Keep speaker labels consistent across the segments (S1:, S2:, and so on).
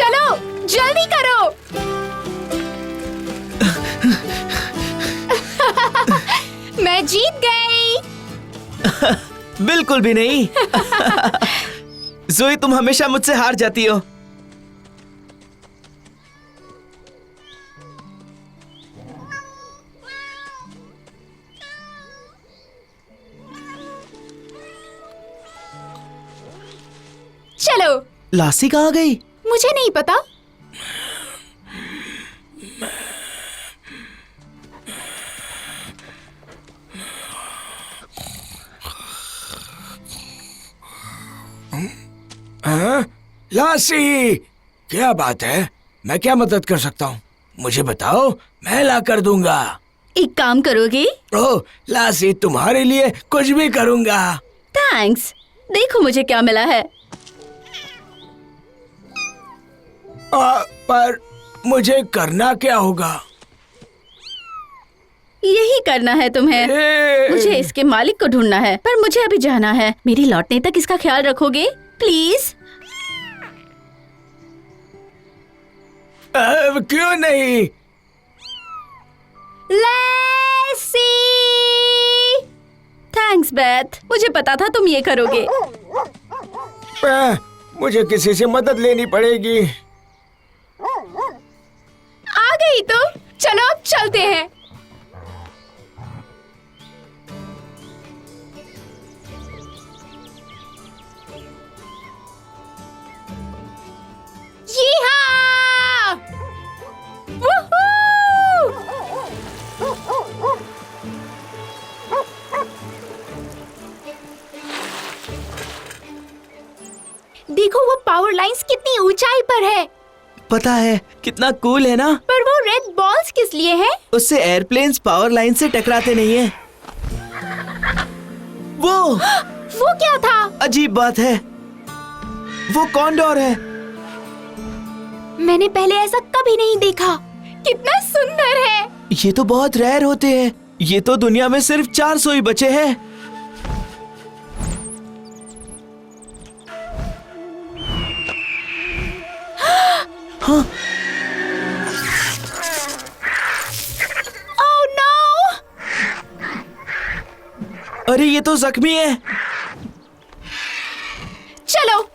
S1: चलो जल्दी करो। मैं जीत गई।
S2: बिल्कुल भी नहीं। ज़ोई, तुम हमेशा मुझसे हार जाती हो।
S1: चलो।
S2: लासी कहाँ गई?
S1: मुझे नहीं पता।
S3: हाँ? लासी, क्या बात है? मैं क्या मदद कर सकता हूँ? मुझे बताओ, मैं ला कर दूंगा।
S1: एक काम करोगे?
S3: ओह लासी, तुम्हारे लिए कुछ भी करूंगा।
S1: थैंक्स। देखो मुझे क्या मिला है।
S3: पर मुझे करना क्या होगा?
S1: यही करना है तुम्हें। मुझे इसके मालिक को ढूंढना है, पर मुझे अभी जाना है। मेरी लौटने तक इसका ख्याल रखोगे प्लीज?
S3: क्यों नहीं?
S1: लैसी! थैंक्स बेथ, मुझे पता था तुम ये करोगे।
S3: मुझे किसी से मदद लेनी पड़ेगी।
S1: आ गई तो चलो अब चलते हैं। यीहा! वूहू! देखो वो पावर लाइंस कितनी ऊंचाई पर है।
S2: पता है, कितना कूल है ना?
S1: पर वो रेड बॉल्स किस लिए हैं?
S2: उससे एयरप्लेन्स पावर लाइन से टकराते नहीं है। वो
S1: क्या था?
S2: अजीब बात है, वो कॉन्डोर है।
S1: मैंने पहले ऐसा कभी नहीं देखा। कितना सुंदर है।
S2: ये तो बहुत रेयर होते हैं। ये तो दुनिया में सिर्फ 400 ही बचे हैं। हाँ।
S1: Oh no!
S2: अरे ये तो जख्मी है।
S1: चलो।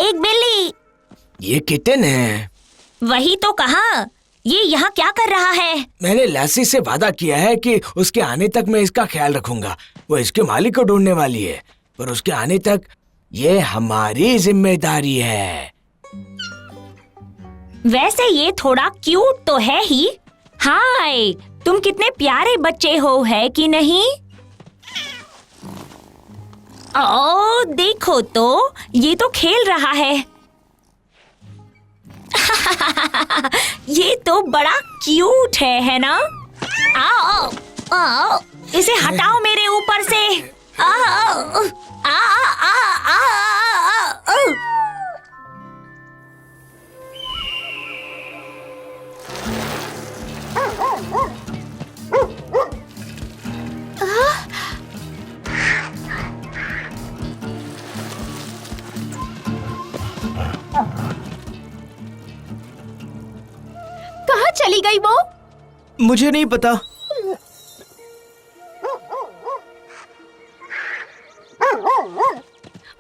S4: एक बिल्ली।
S3: ये किटन है।
S4: वही तो कहा। ये यहाँ क्या कर रहा है?
S3: मैंने लासी से वादा किया है कि उसके आने तक मैं इसका ख्याल रखूंगा। वो इसके मालिक को ढूंढने वाली है, पर उसके आने तक ये हमारी जिम्मेदारी है।
S4: वैसे ये थोड़ा क्यूट तो है ही। हाय, तुम कितने प्यारे बच्चे हो, है कि नहीं? ओ देखो तो, ये तो खेल रहा है। ये तो बड़ा क्यूट है ना? आओ, आओ, इसे हटाओ मेरे ऊपर से। आओ, आ, आ, आ, आ, आ।
S1: कहाँ चली गई वो?
S2: मुझे नहीं पता।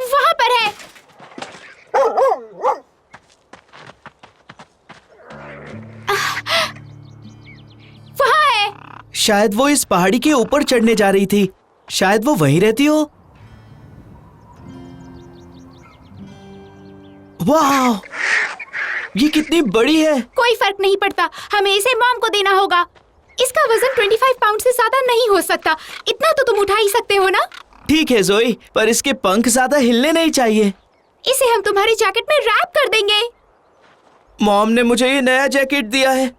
S1: वहाँ पर है। वहाँ है।
S2: शायद वो इस पहाड़ी के ऊपर चढ़ने जा रही थी। शायद वो वहीं रहती हो। वाह, ये कितनी बड़ी है।
S1: कोई फर्क नहीं पड़ता, हमें इसे मॉम को देना होगा। इसका वजन 25 पाउंड से ज्यादा नहीं हो सकता। इतना तो तुम उठा ही सकते हो ना?
S2: ठीक है ज़ोई, पर इसके पंख ज्यादा हिलने नहीं चाहिए।
S1: इसे हम तुम्हारी जैकेट में रैप कर देंगे।
S2: मॉम ने मुझे ये नया जैकेट दिया है।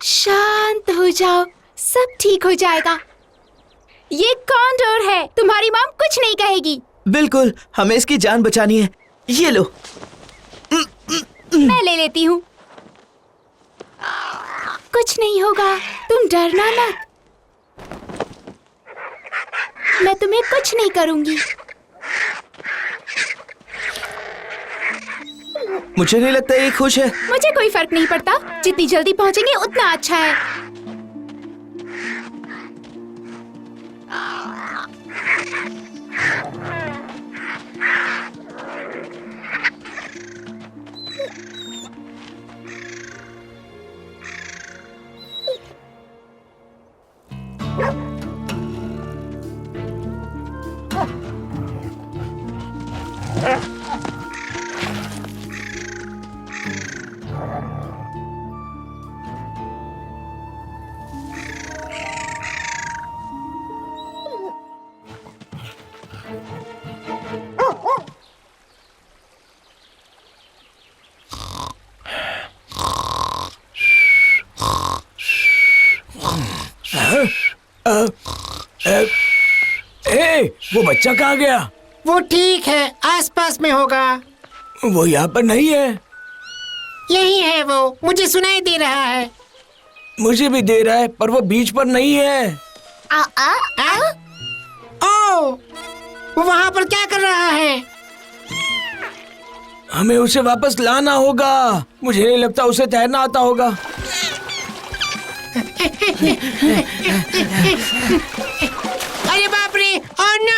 S1: शांत हो जाओ, सब ठीक हो जाएगा। ये कॉन्डोर है, तुम्हारी मॉम कुछ नहीं कहेगी।
S2: बिल्कुल, हमें इसकी जान बचानी है। ये लो।
S5: मैं ले लेती हूँ। कुछ नहीं होगा, तुम डरना मत। मैं तुम्हें कुछ नहीं करूंगी।
S2: मुझे नहीं लगता ये खुश है।
S5: मुझे कोई फर्क नहीं पड़ता, जितनी जल्दी पहुंचेंगे उतना अच्छा है।
S3: वो बच्चा कहाँ गया?
S6: वो ठीक है, आसपास में होगा।
S3: वो यहाँ पर नहीं है।
S6: यही है वो, मुझे सुनाई दे रहा है।
S3: मुझे भी दे रहा है, पर वो बीच पर नहीं है।
S6: ओ, वो वहाँ पर क्या कर रहा है?
S3: हमें उसे वापस लाना होगा। मुझे नहीं लगता उसे तैरना आता होगा।
S6: अरे बाप रे! Oh no!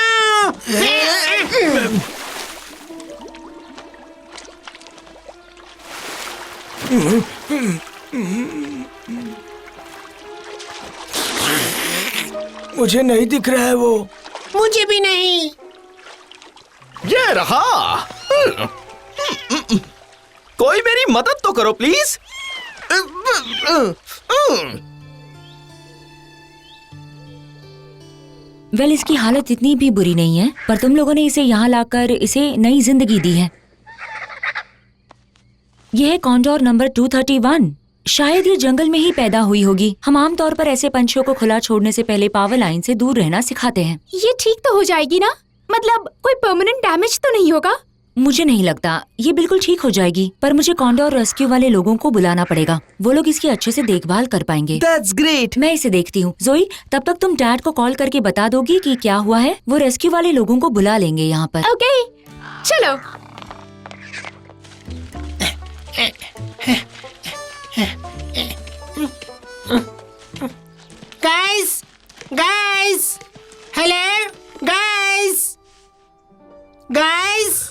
S3: मुझे नहीं दिख रहा है वो।
S6: मुझे भी नहीं।
S2: ये रहा। कोई मेरी मदद तो करो प्लीज।
S4: वेल, इसकी हालत इतनी भी बुरी नहीं है, पर तुम लोगों ने इसे यहाँ लाकर इसे नई जिंदगी दी है। यह है कॉन्डोर नंबर 231। शायद ये जंगल में ही पैदा हुई होगी। हम आमतौर पर ऐसे पंछियों को खुला छोड़ने से पहले पावर लाइन से दूर रहना सिखाते हैं।
S5: ये ठीक तो हो जाएगी ना? मतलब कोई परमानेंट डैमेज तो नहीं होगा?
S4: मुझे नहीं लगता। ये बिल्कुल ठीक हो जाएगी, पर मुझे कॉन्डोर रेस्क्यू वाले लोगों को बुलाना पड़ेगा। वो लोग इसकी अच्छे से देखभाल कर पाएंगे।
S2: That's great.
S4: मैं इसे देखती हूँ। जोई, तब तक तुम डैड को कॉल करके बता दोगी कि क्या हुआ है। वो रेस्क्यू वाले लोगों को बुला लेंगे यहाँ पर।
S5: ओके, चलो।
S6: Guys, guys, hello, guys, guys.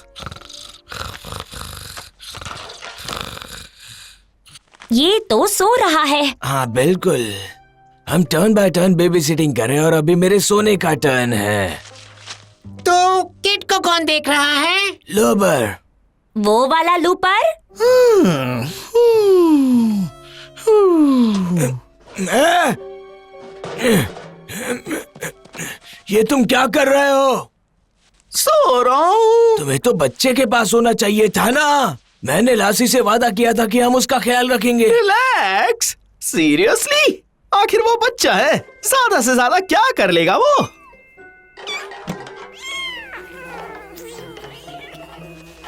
S4: ये तो सो रहा है।
S3: हाँ बिल्कुल, हम turn by turn baby sitting कर रहे हैं और अभी मेरे सोने का टर्न है।
S6: तो किड को कौन देख रहा है?
S3: लोबर।
S4: वो वाला लूपर?
S3: ये तुम क्या कर रहे हो?
S2: सो रहा हूँ।
S3: तुम्हें तो बच्चे के पास होना चाहिए था ना। मैंने लासी से वादा किया था कि हम उसका ख्याल रखेंगे।
S2: रिलैक्स। सीरियसली? आखिर वो बच्चा है, ज्यादा से ज्यादा क्या कर लेगा वो?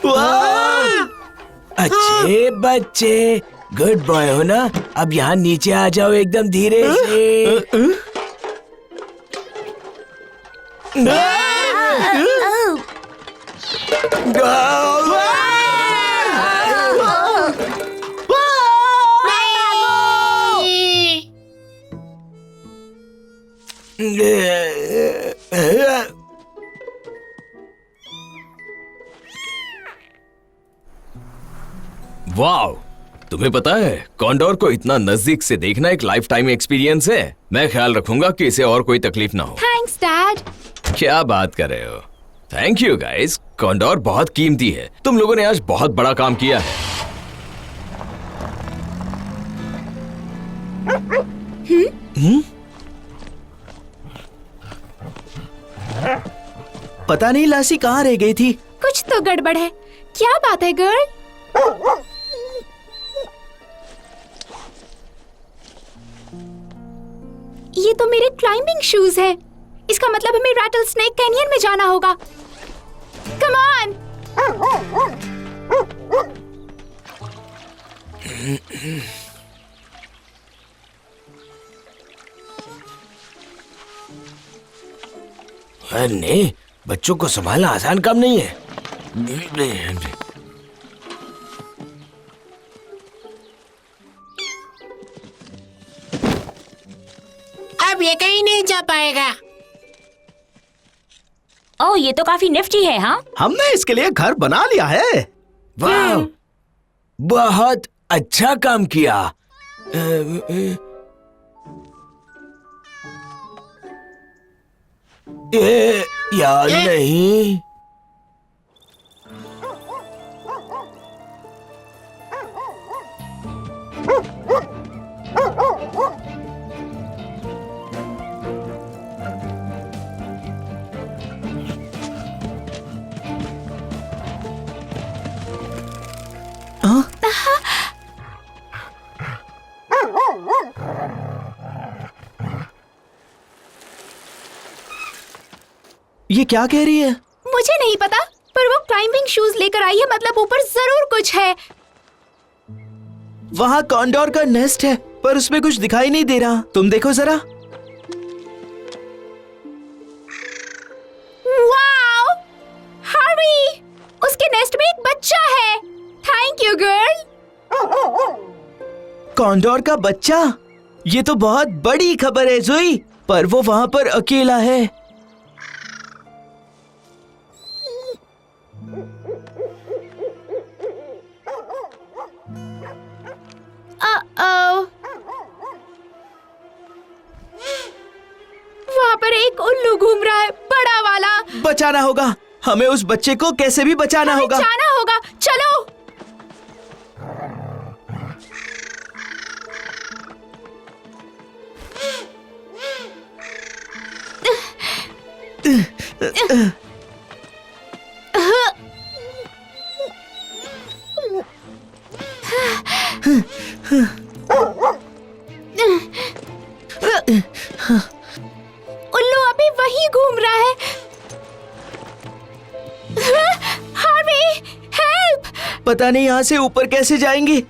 S2: वाह!
S3: अच्छे बच्चे, गुड बॉय हो ना। अब यहाँ नीचे आ जाओ एकदम धीरे से।
S7: वाव, तुम्हें पता है कॉन्डोर को इतना नजदीक से देखना एक लाइफ टाइम एक्सपीरियंस है। मैं ख्याल रखूंगा कि इसे और कोई तकलीफ ना हो।
S5: Thanks dad.
S7: क्या बात कर रहे हो? Thank you guys. कॉन्डोर बहुत कीमती है। तुम लोगों ने आज बहुत बड़ा काम किया है।
S2: पता नहीं लासी कहाँ रह गई थी।
S5: कुछ तो गड़बड़ है। क्या बात है गर्ल? ये तो मेरे क्लाइंबिंग शूज है। इसका मतलब हमें रैटल स्नेक कैनियन में जाना होगा। Come on.
S3: नहीं, बच्चों को संभालना आसान काम नहीं है।
S6: अब ये कहीं नहीं जा पाएगा।
S4: ओह, ये तो काफी निफ्टी है। हाँ,
S2: हमने इसके लिए घर बना लिया है।
S3: वाह, बहुत अच्छा काम किया। यार नहीं।
S2: ये क्या कह रही है?
S5: मुझे नहीं पता, पर वो क्लाइंबिंग शूज लेकर आई है, मतलब ऊपर जरूर कुछ है।
S2: वहाँ कॉन्डोर का नेस्ट है, पर उसमें कुछ दिखाई नहीं दे रहा। तुम देखो जरा।
S5: वाओ, हरी, उसके नेस्ट में एक बच्चा है। Thank you girl.
S2: कॉन्डोर का बच्चा? ये तो बहुत बड़ी खबर है जोई, पर वो वहाँ पर अकेला है।
S5: वहाँ पर एक उल्लू घूम रहा है, बड़ा वाला।
S2: बचाना होगा, हमें उस बच्चे को कैसे भी बचाना होगा।
S5: जाना होगा, चलो। उल्लू अभी वहीं घूम रहा है। Harvey, help!
S2: पता नहीं यहाँ से ऊपर कैसे जाएंगे।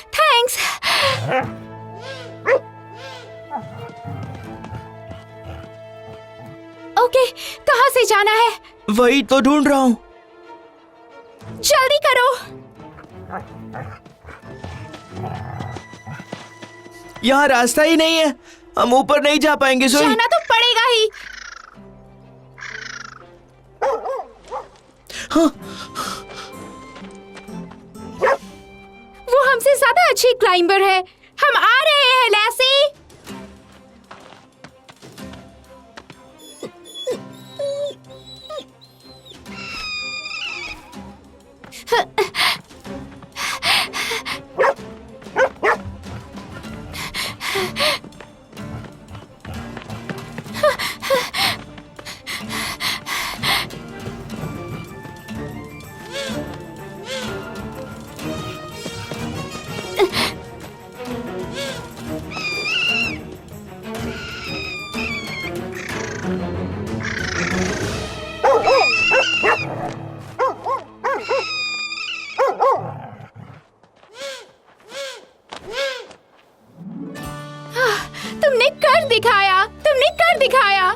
S5: थैंक्स। ओके, कहाँ से जाना है?
S2: वही तो ढूंढ रहा हूँ।
S5: जल्दी करो।
S2: यहाँ रास्ता ही नहीं है, हम ऊपर नहीं जा पाएंगे जोई।
S5: जाना तो पड़ेगा ही।
S2: हाँ।
S5: वो हमसे ज्यादा अच्छी क्लाइंबर है। हम आ रहे हैं लैसी। तुमने कर दिखाया, तुमने कर दिखाया।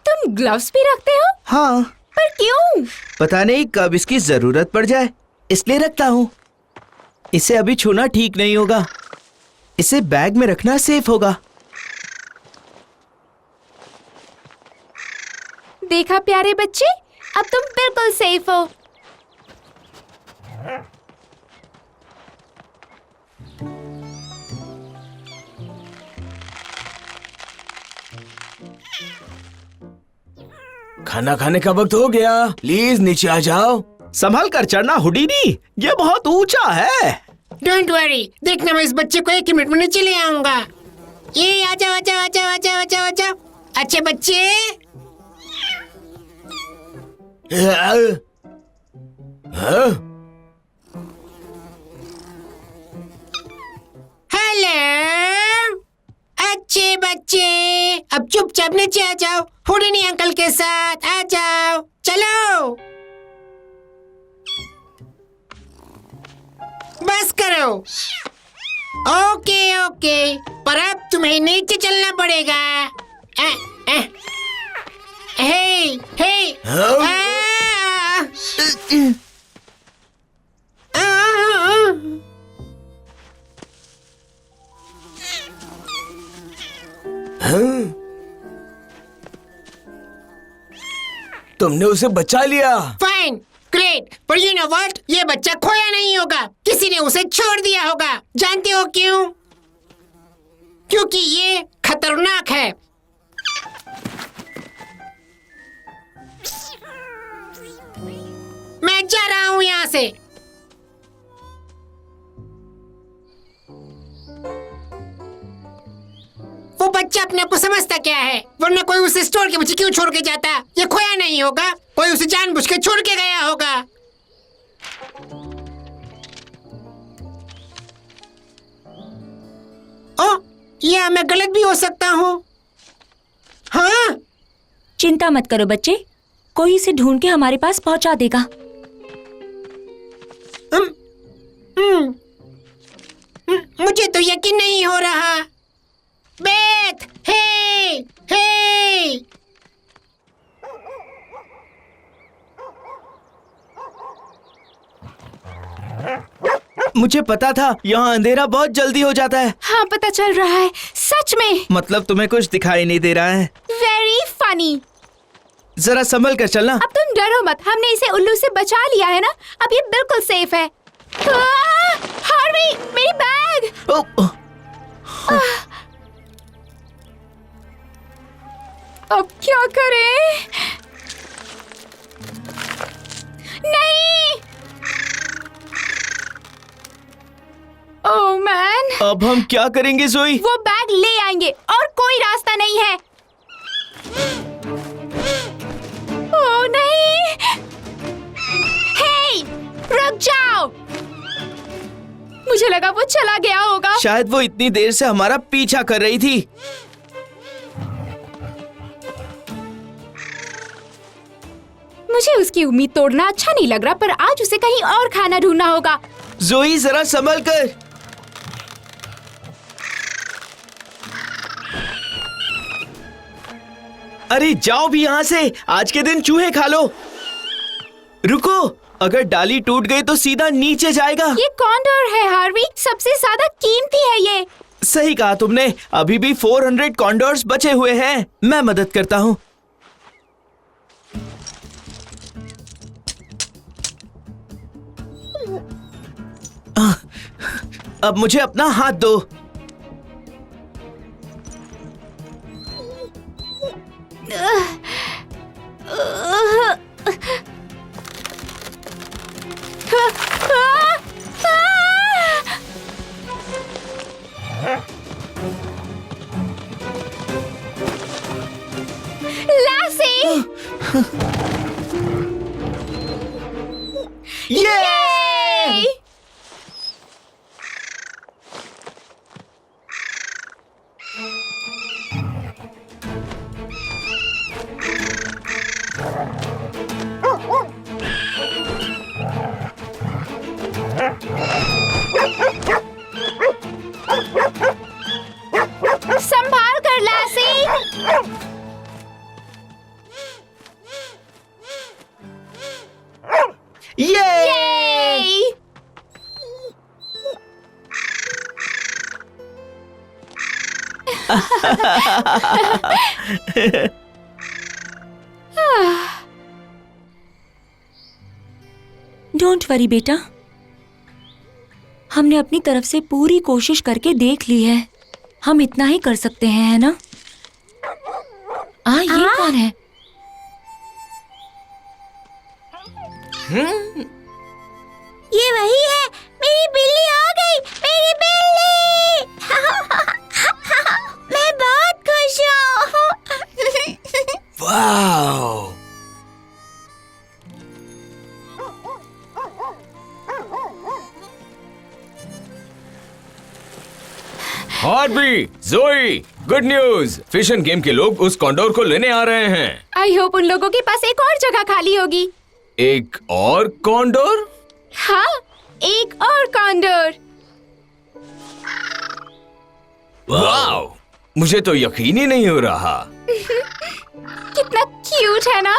S5: तुम ग्लव्स भी रखते हो?
S2: हाँ,
S5: पर क्यों?
S2: पता नहीं कब इसकी जरूरत पड़ जाए, इसलिए रखता हूँ। इसे अभी छूना ठीक नहीं होगा। इसे बैग में रखना सेफ होगा।
S5: देखा प्यारे बच्चे, अब तुम बिल्कुल सेफ हो।
S3: खाना खाने का वक्त हो गया, प्लीज नीचे आ जाओ।
S2: संभल कर चढ़ना हुडीनी, ये बहुत ऊंचा है।
S6: डोंट वरी, देखना मैं इस बच्चे को 1 मिनट में नीचे ले आऊंगा। ये आ जाओ, आ जाओ, आ जाओ, आ जाओ, आ जाओ, आ जाओ। अच्छे बच्चे।
S3: हाँ?
S6: हेलो अच्छे बच्चे, अब चुपचाप नीचे आ जाओ, हुडिनी अंकल के साथ आ जाओ, चलो बस करो। ओके ओके, पर अब तुम्हें नीचे चलना पड़ेगा। हे हे
S3: तुमने उसे बचा लिया।
S6: फाइन, ग्रेट, पर यू नो व्हाट, ये बच्चा खोया नहीं होगा, किसी ने उसे छोड़ दिया होगा। जानते हो क्यों? क्योंकि ये खतरनाक है। मैं जा रहा हूँ यहाँ से। वो बच्चा अपने आप को समझता क्या है, वरना कोई उसे स्टोर के पीछे क्यों छोड़ के जाता? ये खोया नहीं होगा, कोई उसे जानबूझ के छोड़ के गया होगा। ओ, या मैं गलत भी हो सकता हूँ। हाँ,
S4: चिंता मत करो बच्चे, कोई इसे ढूंढ के हमारे पास पहुंचा देगा।
S6: मुझे तो यकीन नहीं हो रहा। बेथ, हे, हे।
S2: मुझे पता था यहाँ अंधेरा बहुत जल्दी हो जाता है।
S5: हाँ पता चल रहा है, सच में।
S2: मतलब तुम्हें कुछ दिखाई नहीं दे रहा है?
S5: Very funny.
S2: जरा संभल कर चलना।
S5: अब तुम डरो मत, हमने इसे उल्लू से बचा लिया है ना, अब ये बिल्कुल सेफ है। हार्वी, मेरी बैग। अब क्या करें? नहीं। ओह मैन,
S2: अब हम क्या करेंगे जोई?
S5: वो बैग ले आएंगे और कोई रास्ता नहीं है। ओह नहीं। हे, रुक जाओ। मुझे लगा वो चला गया होगा।
S2: शायद वो इतनी देर से हमारा पीछा कर रही थी।
S5: मुझे उसकी उम्मीद तोड़ना अच्छा नहीं लग रहा, पर आज उसे कहीं और खाना ढूंढना होगा।
S2: जोई जरा संभल कर। अरे जाओ भी यहाँ से, आज के दिन चूहे खा लो। रुको, अगर डाली टूट गई तो सीधा नीचे जाएगा।
S5: ये कॉन्डोर है हार्वी, सबसे ज्यादा कीमती है ये।
S2: सही कहा तुमने, अभी भी 400 कॉन्डोर्स बचे हुए हैं। मैं मदद करता हूँ। अब मुझे अपना हाथ दो।
S5: लासी!
S2: ये!
S5: संभाल कर लासी!
S2: ये!
S4: डोंट वरी बेटा, हमने अपनी तरफ से पूरी कोशिश करके देख ली है। हम इतना ही कर सकते हैं, है ना? ये कौन है?
S5: ये वही है, मेरी बिल्ली आ गई, मेरी बिल्ली! मैं बहुत खुश हूँ।
S3: वाओ!
S7: बारबी, जोई, good news, fish end game के लोग उस कॉन्डोर को लेने आ रहे हैं।
S5: आई होप उन लोगों के पास एक और जगह खाली होगी।
S7: एक और कॉन्डोर?
S5: हाँ, एक और कॉन्डोर।
S7: वाओ, मुझे तो यकीन ही नहीं हो रहा।
S5: कितना क्यूट है ना?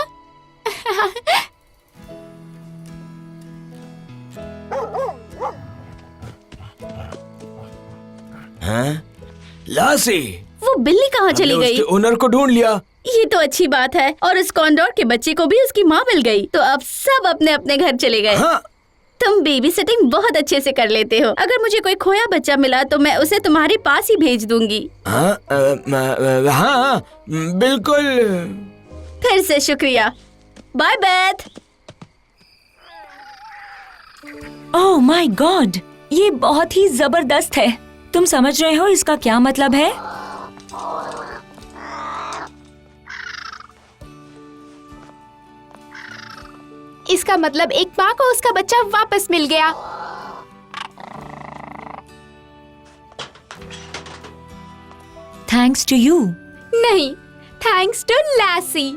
S3: हाँ? लासी,
S1: वो बिल्ली कहाँ चली
S3: हमने
S1: गई?
S3: उसके ओनर को ढूंढ लिया।
S1: ये तो अच्छी बात है। और उस कॉन्डोर के बच्चे को भी उसकी माँ मिल गई, तो अब सब अपने अपने घर चले गए।
S3: हाँ,
S1: तुम बेबी सिटिंग बहुत अच्छे से कर लेते हो। अगर मुझे कोई खोया बच्चा मिला तो मैं उसे तुम्हारे पास ही भेज दूंगी।
S3: हाँ, हाँ, बिल्कुल।
S1: फिर से शुक्रिया। Bye Beth.
S4: Oh my God, ये बहुत ही जबरदस्त है। तुम समझ रहे हो इसका क्या मतलब है?
S5: इसका मतलब एक माँ को उसका बच्चा वापस मिल गया।
S4: Thanks to you.
S5: नहीं, थैंक्स टू लासी।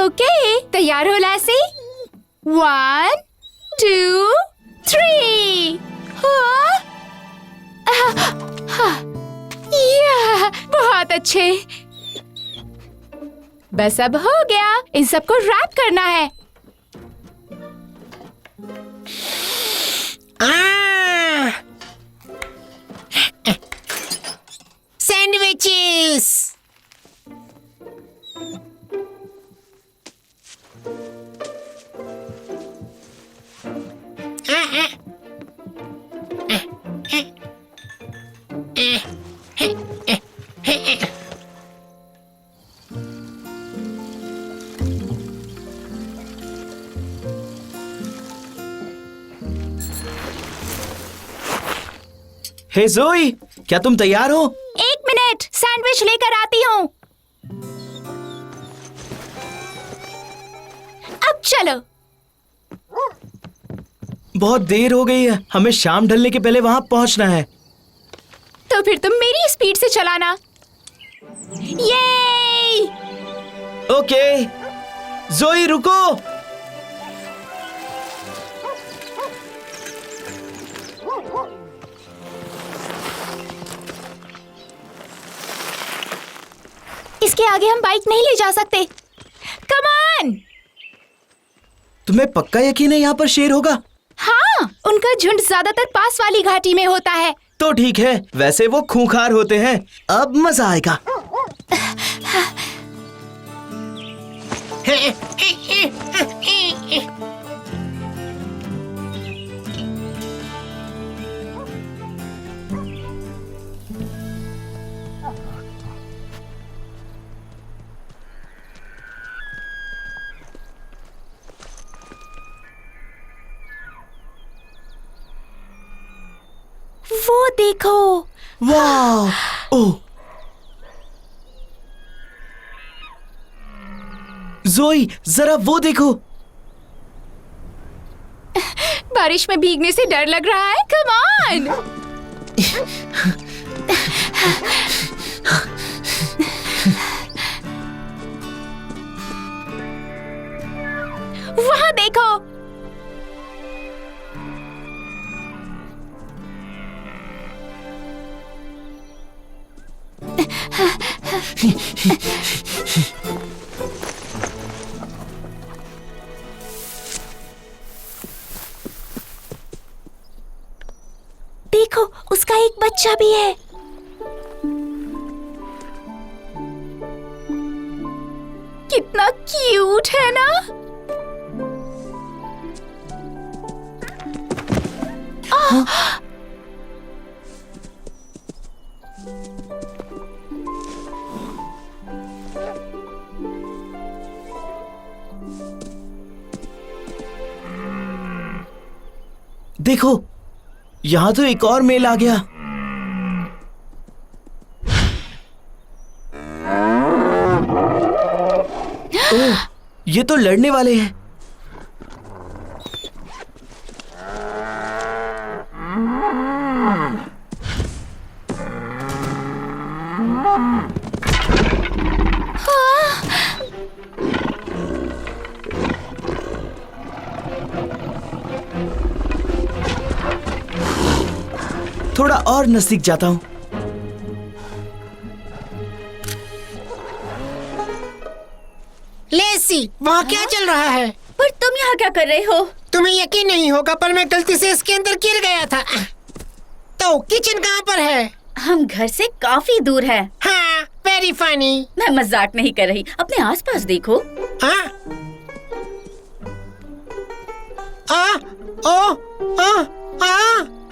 S5: ओके, तैयार हो लासी? 1, 2, 3। बहुत अच्छे। बस अब हो गया। इन सबको रैप करना है।
S6: सैंडविचेस।
S2: हे जोई, क्या तुम तैयार हो?
S5: 1 मिनट, सैंडविच लेकर आती हूँ। अब चलो।
S2: बहुत देर हो गई है, हमें शाम ढलने के पहले वहां पहुंचना है।
S5: तो फिर तुम मेरी स्पीड से चलाना। ये
S2: ओके, जोई रुको।
S5: इसके आगे हम बाइक नहीं ले जा सकते। Come on.
S2: तुम्हें पक्का यकीन है यहाँ पर शेर होगा?
S5: हाँ, उनका झुंड ज्यादातर पास वाली घाटी में होता है।
S2: तो ठीक है, वैसे वो खूंखार होते हैं। अब मजा आएगा।
S5: वो देखो।
S2: वाह! ओह! जोई, जरा वो देखो।
S5: बारिश में भीगने से डर लग रहा है। Come on. वहां देखो। देखो, उसका एक बच्चा भी है। कितना क्यूट है ना?
S2: देखो, यहाँ तो एक और मेल आ गया। ओह, ये तो लड़ने वाले हैं। थोड़ा और नजदीक जाता हूं।
S6: लेसी, वहाँ क्या चल रहा है?
S1: पर तुम यहाँ क्या कर रहे हो?
S6: तुम्हें यकीन नहीं होगा पर मैं गलती से इसके अंदर गिर गया था। तो किचन कहाँ पर है?
S1: हम घर से काफी दूर है।
S6: हाँ, वेरी फनी।
S1: मैं मजाक नहीं कर रही, अपने आसपास देखो।
S6: हाँ? ओ,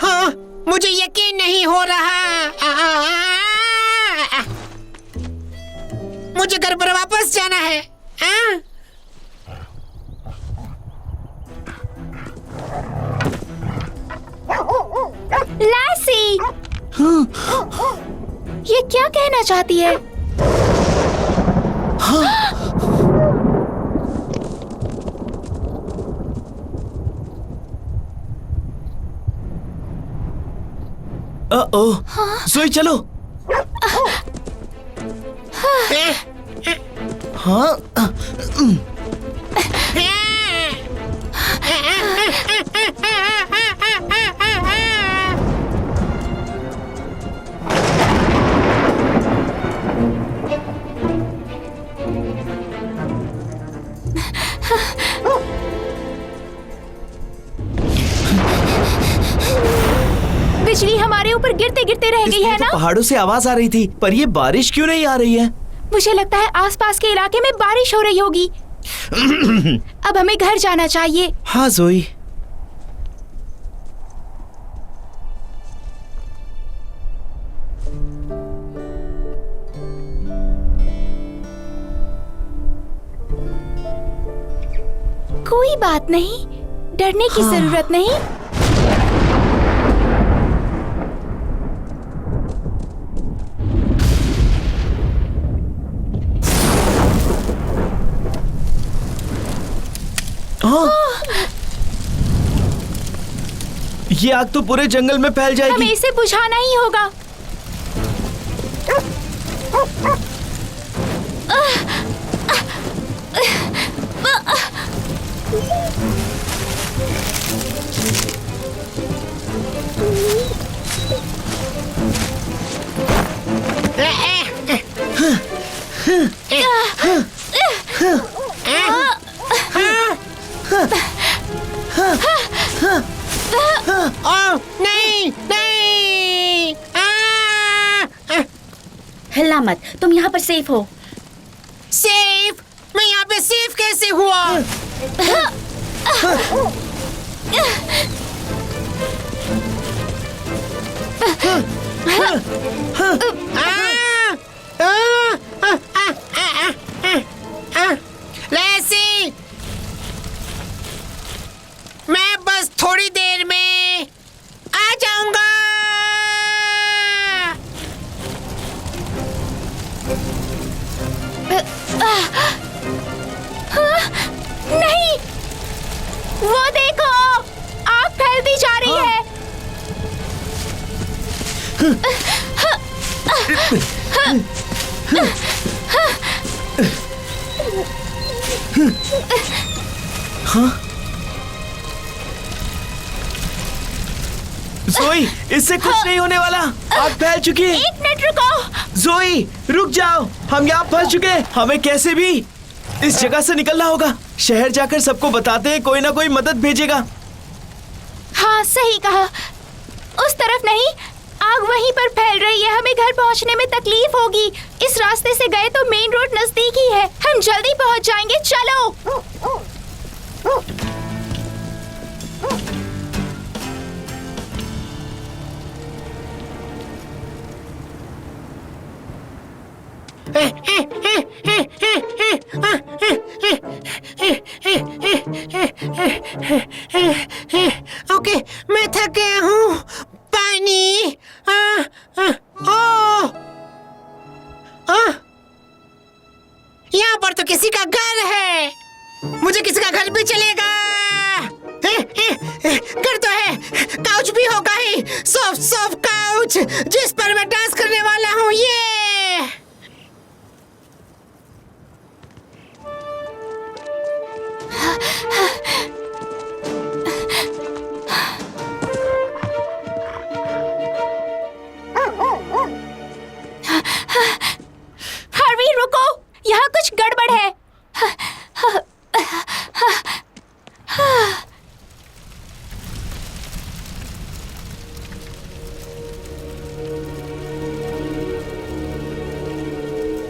S6: हाँ, मुझे यकीन नहीं हो रहा। मुझे घर पर वापस जाना है।
S5: लैसी, ये क्या कहना चाहती है?
S2: ओह, जोई चलो। हाँ,
S5: बिजली हमारे ऊपर गिरते गिरते रह गई है
S2: तो
S5: ना?
S2: पहाड़ों से आवाज आ रही थी, पर ये बारिश क्यों नहीं आ रही है?
S5: मुझे लगता है आसपास के इलाके में बारिश हो रही होगी। अब हमें घर जाना चाहिए।
S2: हाँ जोई।
S5: कोई बात नहीं, डरने की जरूरत नहीं।
S2: ये आग तो पूरे जंगल में फैल
S5: हमें
S2: जाएगी।
S5: इसे बुझाना ही होगा।
S6: नहीं, नहीं।
S1: हिलना मत, तुम यहाँ पर सेफ हो।
S6: सेफ? मैं यहाँ पे सेफ कैसे हुआ? लेसी, मैं बस थोड़ी देर में आ जाऊंगा।
S5: नहीं, वो देखो, आग फैलती जा रही है।
S2: जोई, इससे कुछ नहीं होने वाला। आग फैल चुकी है।
S5: एक मिनट रुको।
S2: जोई, रुक जाओ। हम यहाँ फंस चुके हैं। हमें कैसे भी इस जगह से निकलना होगा। शहर जाकर सबको बताते हैं, कोई ना कोई मदद भेजेगा।
S5: हाँ, सही कहा। उस तरफ नहीं, आग वहीं पर फैल रही है। हमें घर पहुंचने में तकलीफ होगी। इस रास्ते से गए तो मेन रोड नजदीक ही है। हम जल्दी पहुंच जाएंगे। चलो।
S6: ओके, मैं थक गया हूँ। पानी। यहाँ पर तो किसी का घर है। मुझे किसी का घर भी चलेगा। घर तो है, काउच भी होगा ही, सॉफ्ट सॉफ्ट काउच जिस पर मैं डांस करने वाला हूँ। ये
S5: हार्वी रुको, यहाँ कुछ गड़बड़ है।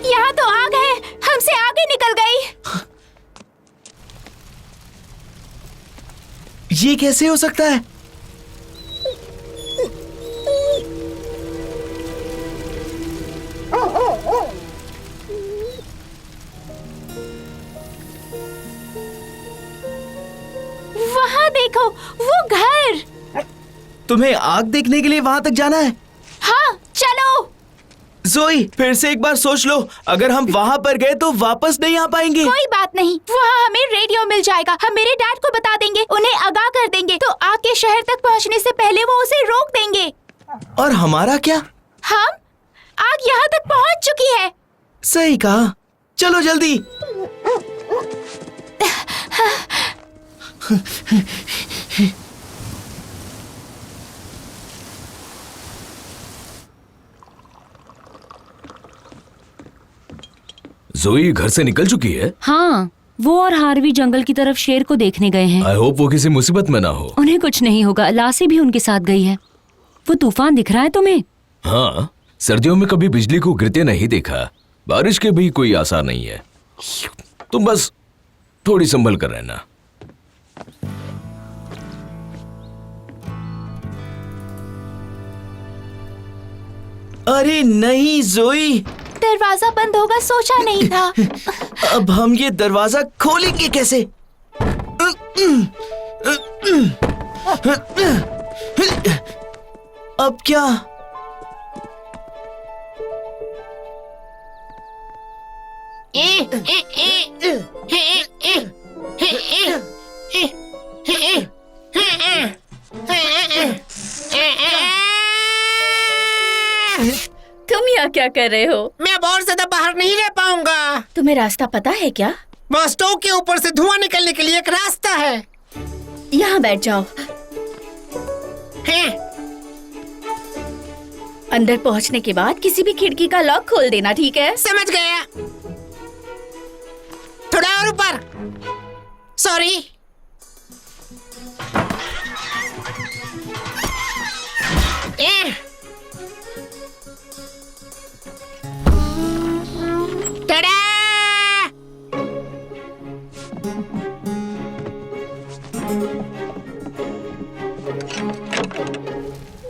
S5: यहाँ तो आग है, हमसे आगे निकल गई।
S2: ये कैसे हो सकता है?
S5: वहाँ देखो, वो घर।
S2: तुम्हें आग देखने के लिए वहां तक जाना है?
S5: हाँ चलो।
S2: जोई, फिर से एक बार सोच लो, अगर हम वहाँ पर गए तो वापस नहीं आ पाएंगे।
S5: कोई बात नहीं, वहाँ हमें रेडियो मिल जाएगा। हम मेरे डैड को बता देंगे, उन्हें आगाह कर देंगे, तो आग के शहर तक पहुँचने से पहले वो उसे रोक देंगे।
S2: और हमारा क्या?
S5: हम आग यहाँ तक पहुँच चुकी है।
S2: सही कहा, चलो जल्दी।
S7: जोई घर से निकल चुकी है।
S4: हाँ, वो और हार्वी जंगल की तरफ शेर को देखने गए हैं।
S7: आई होप वो किसी मुसीबत में ना हो।
S4: उन्हें कुछ नहीं होगा, लासी भी उनके साथ गई है। वो तूफान दिख रहा है तुम्हें?
S7: हाँ, सर्दियों में कभी बिजली को गिरते नहीं देखा। बारिश के भी कोई आसार नहीं है। तुम बस थोड़ी संभल कर रहना।
S2: अरे नहीं जोई,
S5: दरवाजा बंद होगा सोचा नहीं था।
S2: अब हम ये दरवाजा खोलेंगे कैसे? अब क्या?
S1: तुम यहाँ क्या कर रहे हो?
S6: मैं बहुत ज्यादा बाहर नहीं रह पाऊंगा।
S1: तुम्हें रास्ता पता है क्या?
S6: बॉस्टो के ऊपर से धुआं निकलने के लिए एक रास्ता है।
S1: यहाँ बैठ जाओ। अंदर पहुँचने के बाद किसी भी खिड़की का लॉक खोल देना, ठीक है?
S6: समझ गया। थोड़ा और ऊपर। सॉरी। टडा!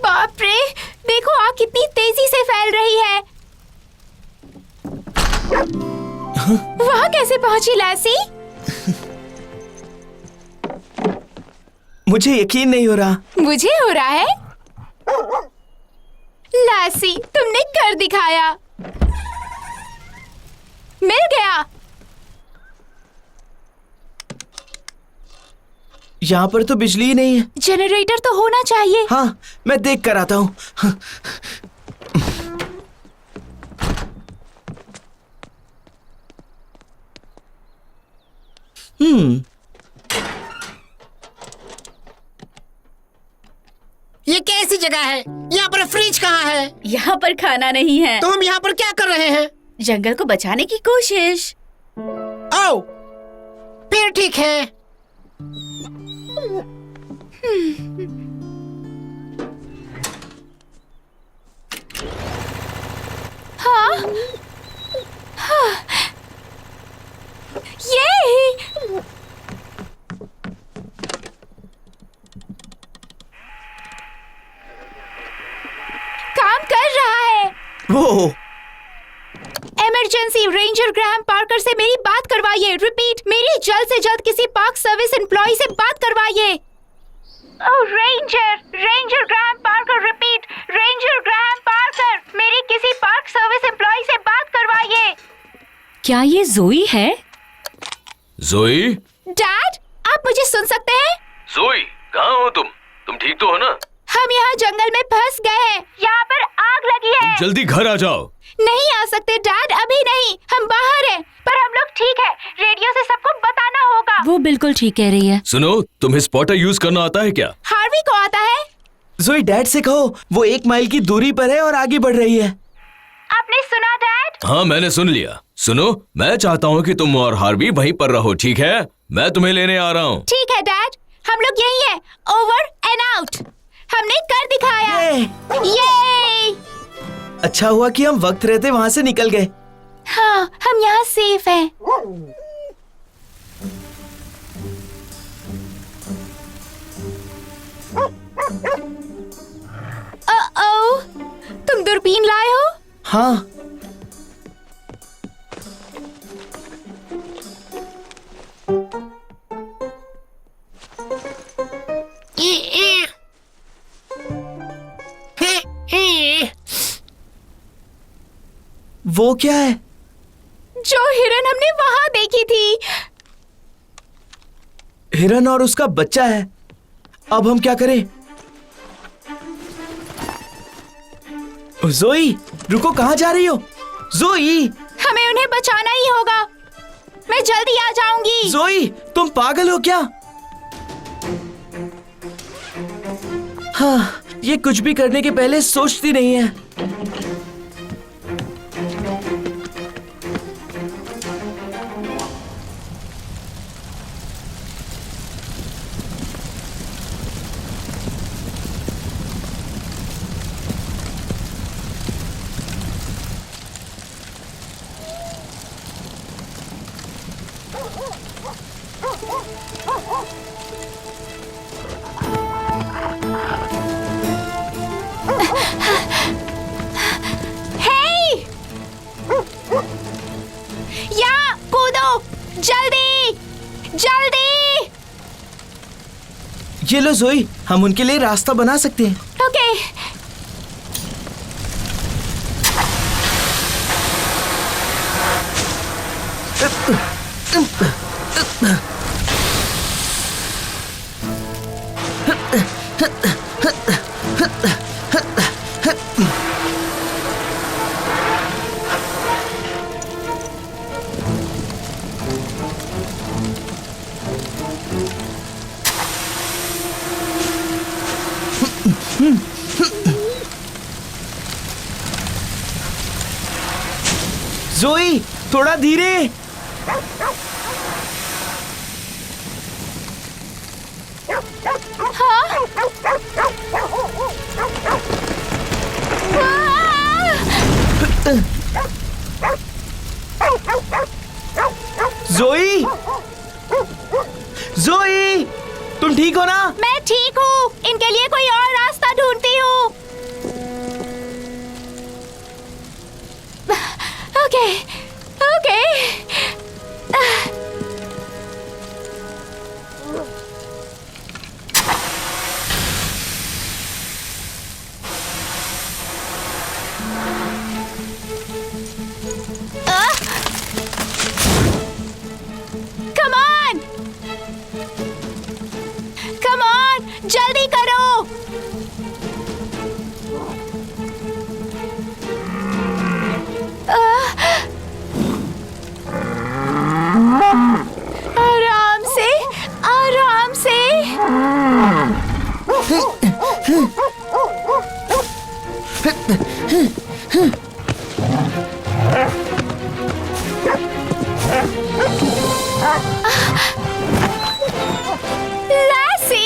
S5: बाप रे, देखो आग कितनी तेजी से फैल रही है। वहाँ कैसे पहुंची लासी?
S2: मुझे यकीन नहीं हो रहा।
S5: मुझे हो रहा है। लासी, तुमने कर दिखाया। मिल गया।
S2: यहाँ पर तो बिजली ही नहीं है।
S5: जनरेटर तो होना चाहिए।
S2: हाँ, मैं देख कर आता हूँ।
S6: ये कैसी जगह है? यहाँ पर फ्रिज कहाँ है?
S1: यहाँ पर खाना नहीं है।
S6: तो हम यहाँ पर क्या कर रहे हैं?
S1: जंगल को बचाने की कोशिश।
S6: ओ, फिर ठीक है।
S5: हाँ? हाँ। ये काम कर रहा है।
S2: वो
S5: इमरजेंसी, रेंजर ग्राहम पार्कर से मेरी बात करवाइए। रिपीट, मेरी जल्द से जल्द किसी पार्क सर्विस एम्प्लॉय से बात करवाइए। Oh, ranger Graham Parker, repeat, ranger Graham Parker, मेरी किसी पार्क सर्विस एम्प्लॉय से बात करवाइए।
S4: क्या ये जोई है?
S7: जोई,
S5: डैड, आप मुझे सुन सकते हैं?
S7: जोई, कहाँ हो तुम? तुम ठीक तो हो ना?
S5: हम यहाँ जंगल में फंस गए हैं। यहाँ पर आग लगी है।
S7: जल्दी घर आ जाओ।
S5: नहीं आ सकते डैड, अभी नहीं। हम बाहर हैं, पर हम लोग ठीक है। रेडियो से सबको बताना होगा।
S1: वो बिल्कुल ठीक कह रही है।
S7: सुनो, तुम्हें स्पॉटर यूज करना आता है क्या?
S5: हार्वी को आता है।
S2: जोई, डैड से कहो, वो 1 माइल की दूरी पर है और आगे बढ़ रही है।
S5: आपने सुना डैड?
S7: हाँ, मैंने सुन लिया। सुनो, मैं चाहता हूँ कि तुम और हार्वी वहीं पर रहो, ठीक है? मैं तुम्हें लेने आ रहा हूँ।
S5: ठीक है डैड, हम लोग यही है। Over and out. हमने कर दिखाया। ये
S2: अच्छा हुआ कि हम वक्त रहते वहाँ से निकल गए।
S5: हाँ, हम यहाँ सेफ हैं। ओ, तुम दूरबीन लाए हो?
S2: हाँ। वो क्या है?
S5: जो हिरन हमने वहाँ देखी थी।
S2: हिरन और उसका बच्चा है। अब हम क्या करें? जोई, रुको, कहाँ जा रही हो? जोई!
S5: हमें उन्हें बचाना ही होगा। मैं जल्दी आ जाऊंगी।
S2: जोई, तुम पागल हो क्या? हाँ, ये कुछ भी करने के पहले सोचती नहीं है।
S5: हे! या कूदो, जल्दी, जल्दी।
S2: ये लो जोई, हम उनके लिए रास्ता बना सकते हैं।
S5: ओके।
S2: जोई, थोड़ा धीरे। जोई! जोई! तुम ठीक हो ना?
S5: मैं ठीक हूँ। इनके लिए कोई और रास्ता ढूंढती हूँ। Okay, okay. Come on! Come on! जल्दी करो। आराम से, आराम से। लैसी!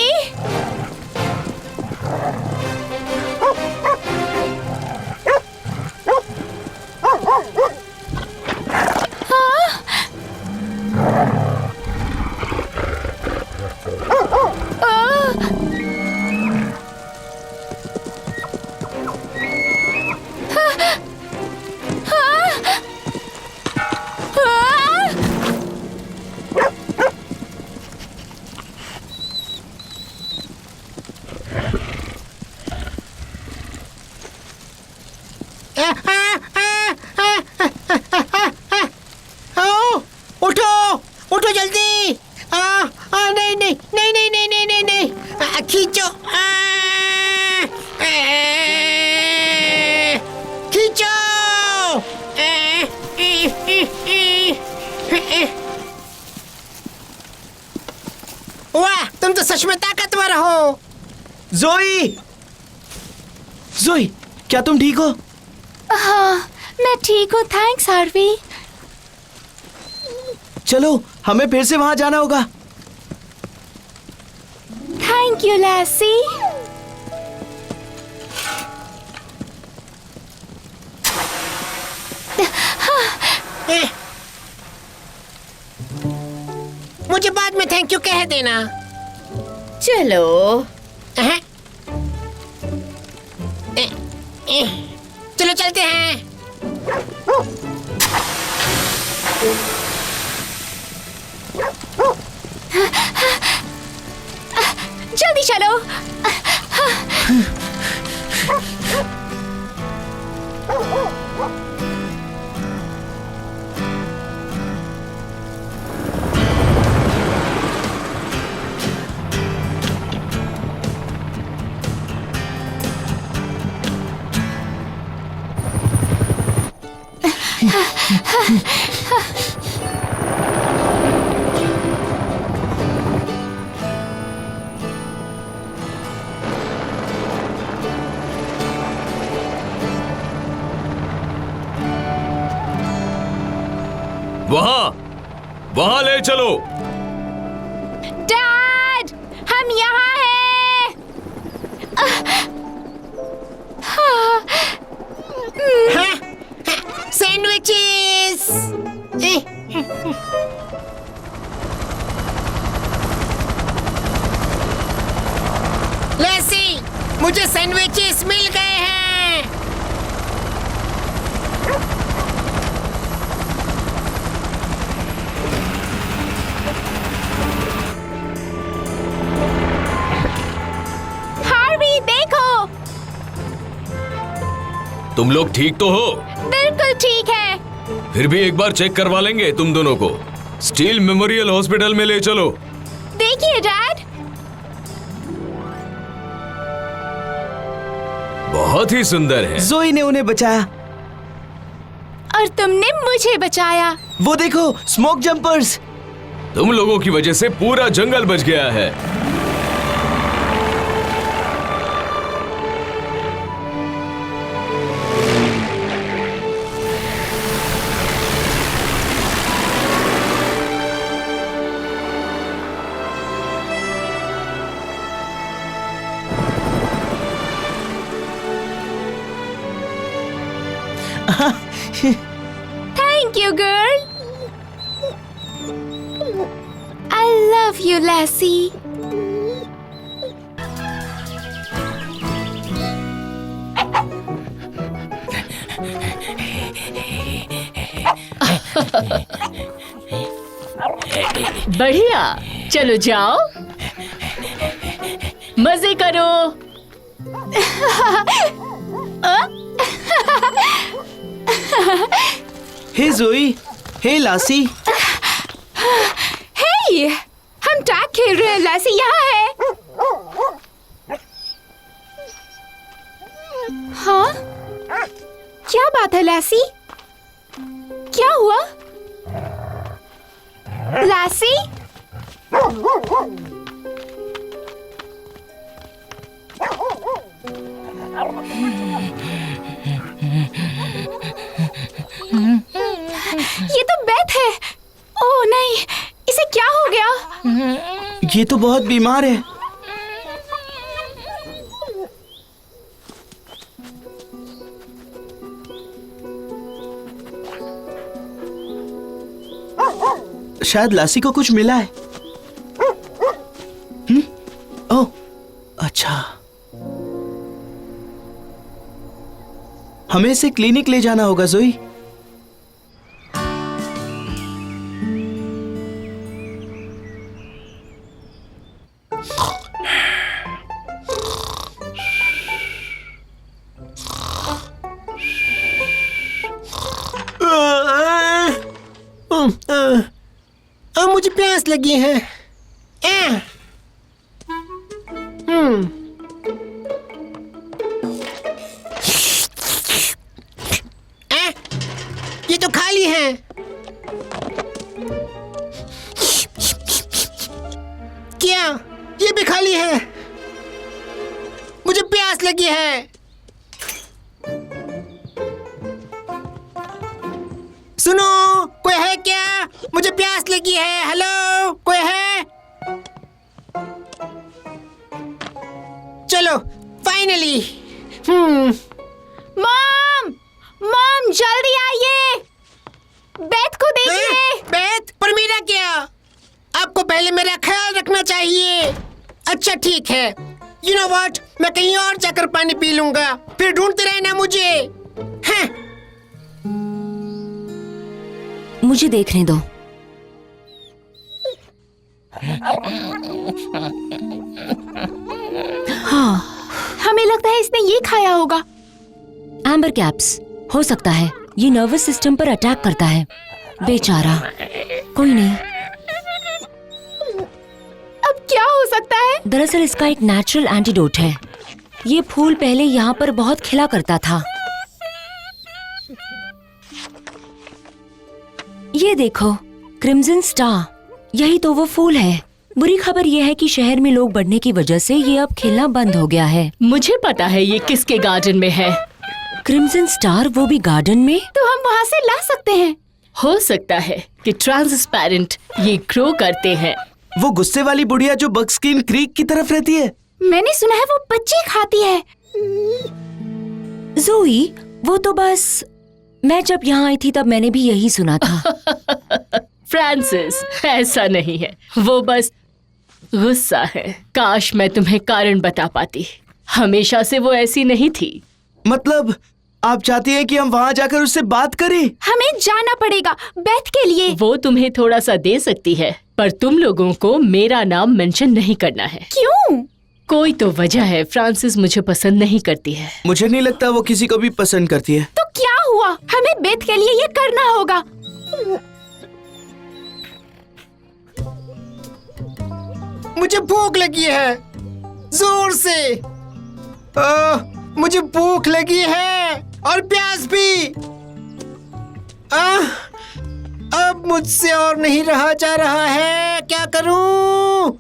S6: उठो, उठो खींचो खींचो। वाह, तुम तो सच में ताकतवर हो।
S2: जोई, जोई, क्या तुम ठीक हो?
S5: हाँ, मैं ठीक हूँ, थैंक्स हार्वी।
S2: चलो, हमें फिर से वहां जाना होगा।
S5: थैंक यू लैसी।
S6: मुझे बाद में थैंक यू कह देना।
S1: चलो।
S6: चलो चलते हैं।
S5: जल्दी चलो।
S7: वहां ले चलो।
S5: डैड, हम यहाँ हैं।
S6: सैंडविचेस। लैसी, मुझे सैंडविचेस मिल गए हैं।
S5: हार्वी, देखो।
S7: तुम लोग ठीक तो हो?
S5: बिल्कुल ठीक है।
S7: फिर भी एक बार चेक करवा लेंगे तुम दोनों को। स्टील मेमोरियल हॉस्पिटल में ले चलो।
S5: देखिए डैड।
S7: बहुत ही सुंदर है।
S2: जोई ने उन्हें बचाया।
S5: और तुमने मुझे बचाया।
S2: वो देखो, स्मोक जंपर्स।
S7: तुम लोगों की वजह से पूरा जंगल बच गया है।
S5: Thank you, girl. I love you, Lassie.
S1: बढ़िया, चलो जाओ, मजे करो।
S2: हे जोई, हे लासी।
S5: हे, हम टैग खेल रहे हैं। लैसी यहाँ है। हाँ, क्या बात है लैसी? क्या हुआ? लैसी? ये तो बेथ है। ओह नहीं, इसे क्या हो गया?
S2: ये तो बहुत बीमार है। शायद लासी को कुछ मिला है। ओह, अच्छा। हमें इसे क्लिनिक ले जाना होगा जोई।
S6: मुझे प्यास लगी है। ये तो खाली है। क्या ये भी खाली है? मुझे प्यास लगी है। सुनो, कोई है क्या? मुझे प्यास लगी है। हेलो, कोई है? चलो, फाइनली।
S5: मॉम, मॉम जल्दी आइए, बेथ को देखिए।
S6: बेथ, पर मेरा क्या? आपको पहले मेरा ख्याल रखना चाहिए। अच्छा ठीक है। यू नो व्हाट, मैं कहीं और जाकर पानी पी लूंगा, फिर ढूंढते रहना मुझे। हाँ।
S4: मुझे देखने दो। हाँ,
S5: हमें लगता है इसने ये खाया होगा।
S4: एम्बर कैप्स, हो सकता है ये नर्वस सिस्टम पर अटैक करता है। बेचारा। कोई नहीं,
S5: अब क्या हो सकता है?
S4: दरअसल इसका एक नेचुरल एंटीडोट है। ये फूल पहले यहाँ पर बहुत खिला करता था। ये देखो, क्रिम्सन स्टार, यही तो वो फूल है। बुरी खबर ये है कि शहर में लोग बढ़ने की वजह से ये अब खिलना बंद हो गया है।
S1: मुझे पता है ये किसके गार्डन में है।
S4: क्रिम्सन स्टार, वो भी गार्डन में?
S5: तो हम वहाँ से ला सकते हैं।
S1: हो सकता है कि ट्रांसपेरेंट ये ग्रो करते हैं।
S2: वो गुस्से वाली बुढ़िया जो बक्सकिन क्रीक की तरफ रहती है।
S5: मैंने सुना है वो बच्चे खाती है।
S4: जोई, वो तो बस, मैं जब यहाँ आई थी तब मैंने भी यही सुना था।
S1: फ्रांसिस, ऐसा नहीं है, वो बस गुस्सा है। काश मैं तुम्हें कारण बता पाती। हमेशा से वो ऐसी नहीं थी।
S2: मतलब आप चाहती हैं कि हम वहाँ जाकर उससे बात करें?
S5: हमें जाना पड़ेगा बेथ के लिए।
S1: वो तुम्हें थोड़ा सा दे सकती है, पर तुम लोगों को मेरा नाम मेंशन नहीं करना है।
S5: क्यों?
S1: कोई तो वजह है। फ्रांसिस मुझे पसंद नहीं करती है।
S2: मुझे नहीं लगता वो किसी को भी पसंद करती है।
S5: तो क्या हुआ? हमें बेथ के लिए ये करना होगा।
S6: मुझे भूख लगी है, जोर से। मुझे भूख लगी है और प्यास भी। अब मुझसे और नहीं रहा जा रहा है। क्या करूं?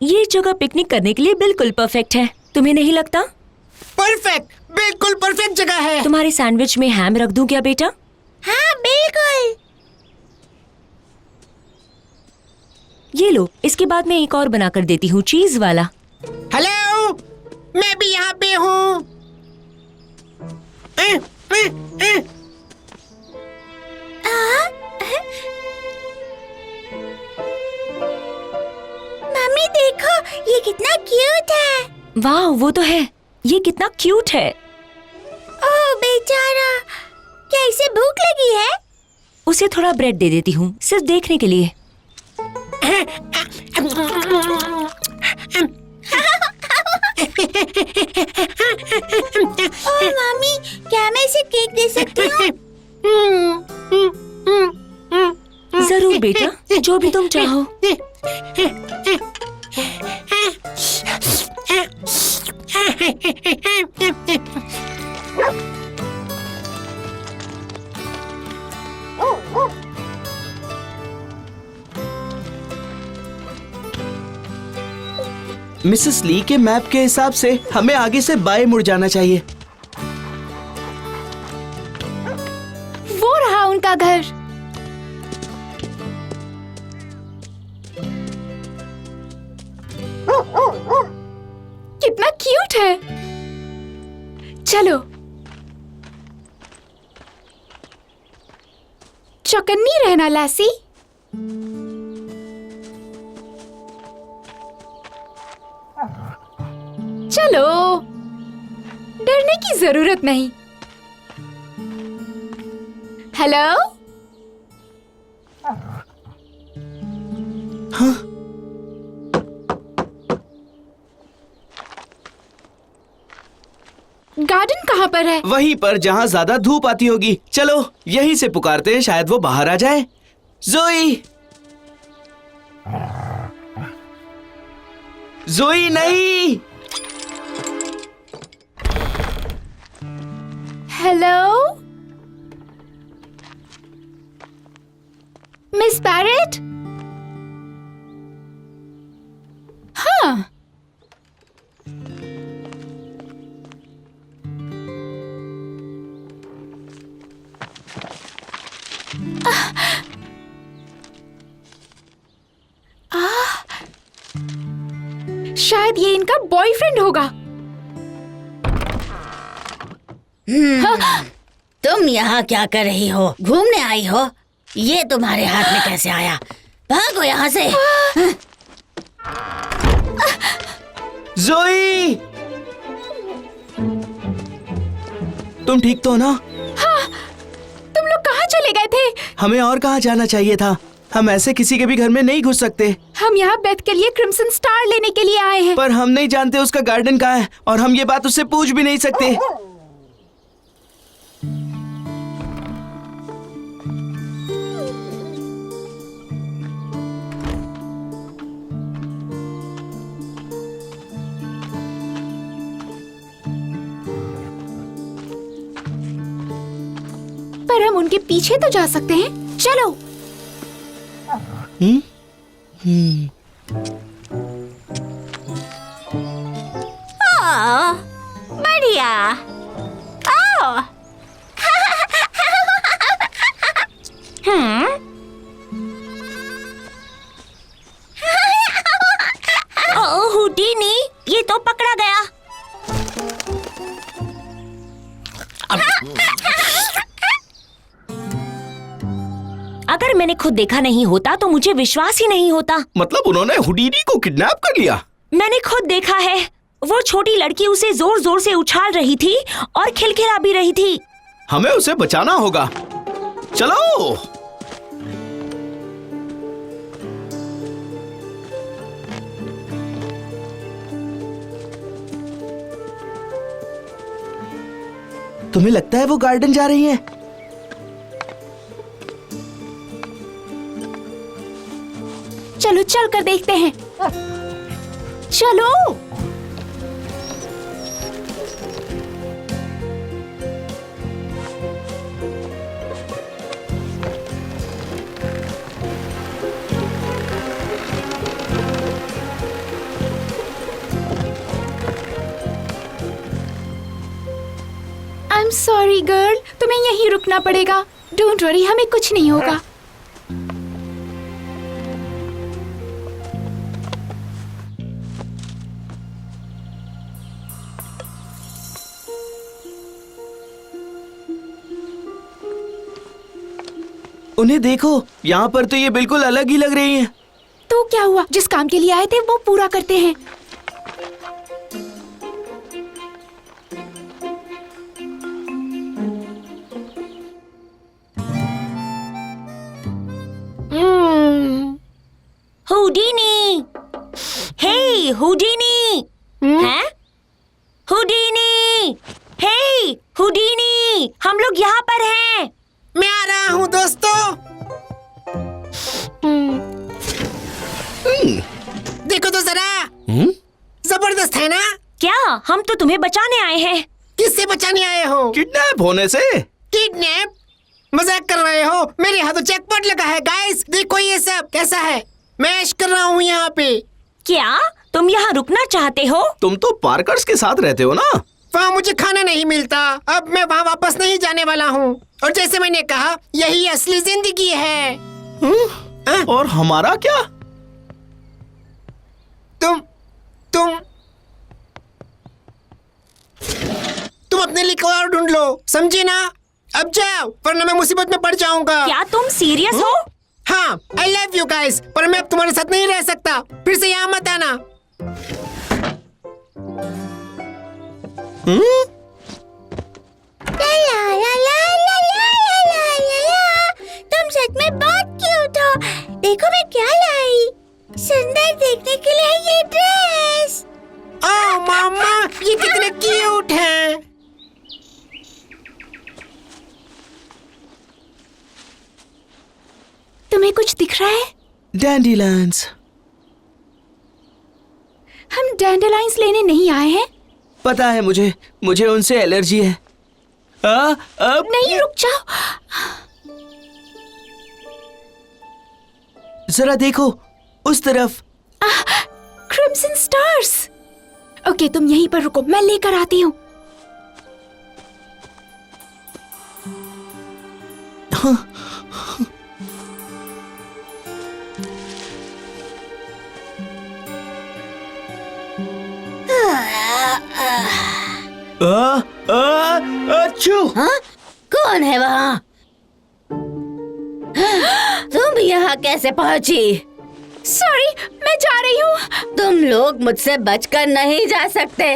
S4: ये जगह पिकनिक करने के लिए बिल्कुल परफेक्ट है, तुम्हें नहीं लगता?
S6: परफेक्ट, बिल्कुल परफेक्ट जगह है।
S4: तुम्हारे सैंडविच में हैम रख दूं क्या बेटा?
S5: हाँ बिल्कुल।
S4: ये लो, इसके बाद मैं एक और बना कर देती हूँ, चीज वाला।
S6: हेलो, मैं भी यहाँ पे हूँ।
S5: मम्मी देखो, ये कितना क्यूट है।
S4: वाह, वो तो है। ये कितना क्यूट है।
S5: ओह बेचारा, क्या इसे भूख लगी है?
S4: उसे थोड़ा ब्रेड दे देती हूँ, सिर्फ देखने के लिए।
S5: ओह मम्मी, क्या मैं इसे केक दे सकती हूँ?
S4: जरूर बेटा, जो भी तुम चाहो।
S2: मिसेस ली के मैप के हिसाब से हमें आगे से बाएं मुड़ जाना चाहिए।
S5: वो रहा उनका घर। कितना क्यूट है। चलो, चौकन्नी रहना लैसी। चलो, डरने की जरूरत नहीं। हेलो? गार्डन कहाँ पर है?
S2: वहीं पर जहाँ ज्यादा धूप आती होगी। चलो यहीं से पुकारते हैं, शायद वो बाहर आ जाए। जोई, जोई नहीं।
S5: Hello miss parrot. हाँ, शायद ये इनका बॉयफ्रेंड होगा।
S4: तुम यहाँ क्या कर रही हो? घूमने आई हो? ये तुम्हारे हाथ में कैसे आया? भागो यहाँ से।
S2: जोई, तुम ठीक तो हो ना?
S5: तुम लोग कहाँ चले गए थे?
S2: हमें और कहाँ जाना चाहिए था? हम ऐसे किसी के भी घर में नहीं घुस सकते।
S5: हम यहाँ बेथ के लिए क्रिम्सन स्टार लेने के लिए आए हैं।
S2: पर हम नहीं जानते उसका गार्डन कहाँ है और हम ये बात उससे पूछ भी नहीं सकते।
S5: पर हम उनके पीछे तो जा सकते हैं। चलो।
S4: बढ़िया। हुडीनी, ये तो पकड़ा गया। अगर मैंने खुद देखा नहीं होता तो मुझे विश्वास ही नहीं होता।
S2: मतलब उन्होंने हुडीनी को किडनैप कर लिया?
S4: मैंने खुद देखा है। वो छोटी लड़की उसे जोर जोर से उछाल रही थी और खिलखिला भी रही थी।
S2: हमें उसे बचाना होगा। चलो। तुम्हें लगता है वो गार्डन जा रही है?
S5: चलो चल कर देखते हैं। चलो। आई एम सॉरी गर्ल, तुम्हें यहीं रुकना पड़ेगा। डोंट वरी, हमें कुछ नहीं होगा।
S2: उन्हें देखो, यहाँ पर तो ये बिल्कुल अलग ही लग रही हैं।
S5: तो क्या हुआ? जिस काम के लिए आए थे वो पूरा करते हैं।
S4: हुडीनी, हे हुडीनी, हैं? हुडीनी, हे हुडीनी, हम लोग यहाँ पर हैं।
S6: मैं आ रहा हूँ दोस्तों। देखो तो जरा, जबरदस्त है ना?
S4: क्या? हम तो तुम्हें बचाने आए हैं।
S6: किससे बचाने आए हो?
S2: किडनैप होने से।
S6: किडनैप? मजाक कर रहे हो? मेरे हाथों चेकपॉट लगा है। गाइस देखो ये सब कैसा है। मैं ऐश कर रहा हूँ यहाँ पे।
S4: क्या तुम यहाँ रुकना चाहते हो?
S2: तुम तो पार्कर्स के साथ रहते हो ना?
S6: वहाँ मुझे खाना नहीं मिलता। अब मैं वहाँ वापस नहीं जाने वाला हूँ। और जैसे मैंने कहा, यही असली जिंदगी है।
S2: और हमारा क्या?
S6: तुम अपने लिए कोई और ढूंढ लो, समझे ना? अब जाओ, वरना मैं मुसीबत में पड़ जाऊंगा।
S4: क्या तुम सीरियस हो?
S6: हाँ, आई लव यू गाइस, पर मैं अब तुम्हारे साथ नहीं रह सकता। फिर से यहाँ मत आना।
S4: तुम सच में बहुत क्यूट हो। देखो मैं क्या लाई। सुंदर देखने के लिए ये ड्रेस।
S6: ओह मामा, ये कितने क्यूट हैं।
S5: तुम्हें कुछ दिख रहा है?
S2: डैंडिलाइंस।
S5: हम डैंडेलाइंस लेने नहीं आए हैं।
S2: पता है मुझे उनसे एलर्जी है। अब
S5: नहीं, रुक जाओ।
S2: जरा देखो उस तरफ।
S5: Crimson stars. ओके, तुम यहीं पर रुको, मैं लेकर आती हूँ।
S2: अच्छू।
S1: हाँ? कौन है वहाँ? तुम यहाँ कैसे पहुँची?
S5: सॉरी, मैं जा रही हूँ।
S1: तुम लोग मुझसे बचकर नहीं जा सकते।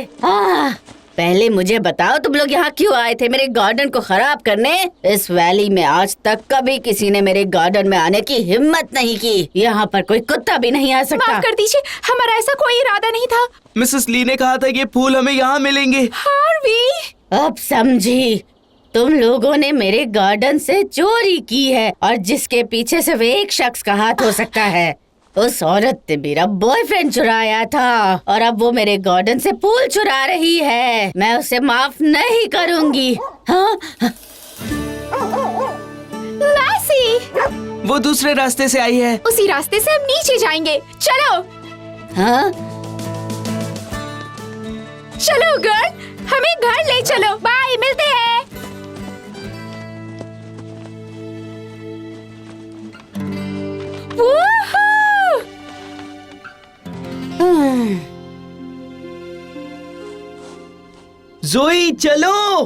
S1: पहले मुझे बताओ तुम लोग यहाँ क्यों आए थे? मेरे गार्डन को खराब करने? इस वैली में आज तक कभी किसी ने मेरे गार्डन में आने की हिम्मत नहीं की। यहाँ पर कोई कुत्ता भी नहीं आ सकता।
S5: माफ कर दीजिए, हमारा ऐसा कोई इरादा नहीं था।
S2: मिसेस ली ने कहा था कि फूल हमें यहाँ मिलेंगे।
S5: हार्वी,
S1: अब समझी। तुम लोगों ने मेरे गार्डन से चोरी की है और जिसके पीछे सिर्फ एक शख्स का हाथ हो सकता है। उस औरत ने मेरा बॉयफ्रेंड चुराया था और अब वो मेरे गार्डन से फूल चुरा रही है। मैं उसे माफ नहीं करूंगी। हाँ?
S5: लासी,
S2: वो दूसरे रास्ते से आई है।
S5: उसी रास्ते से हम नीचे जाएंगे। चलो।
S1: हाँ?
S5: चलो गर्ल, हमें घर ले चलो। बाय, मिलते हैं।
S2: जोई चलो।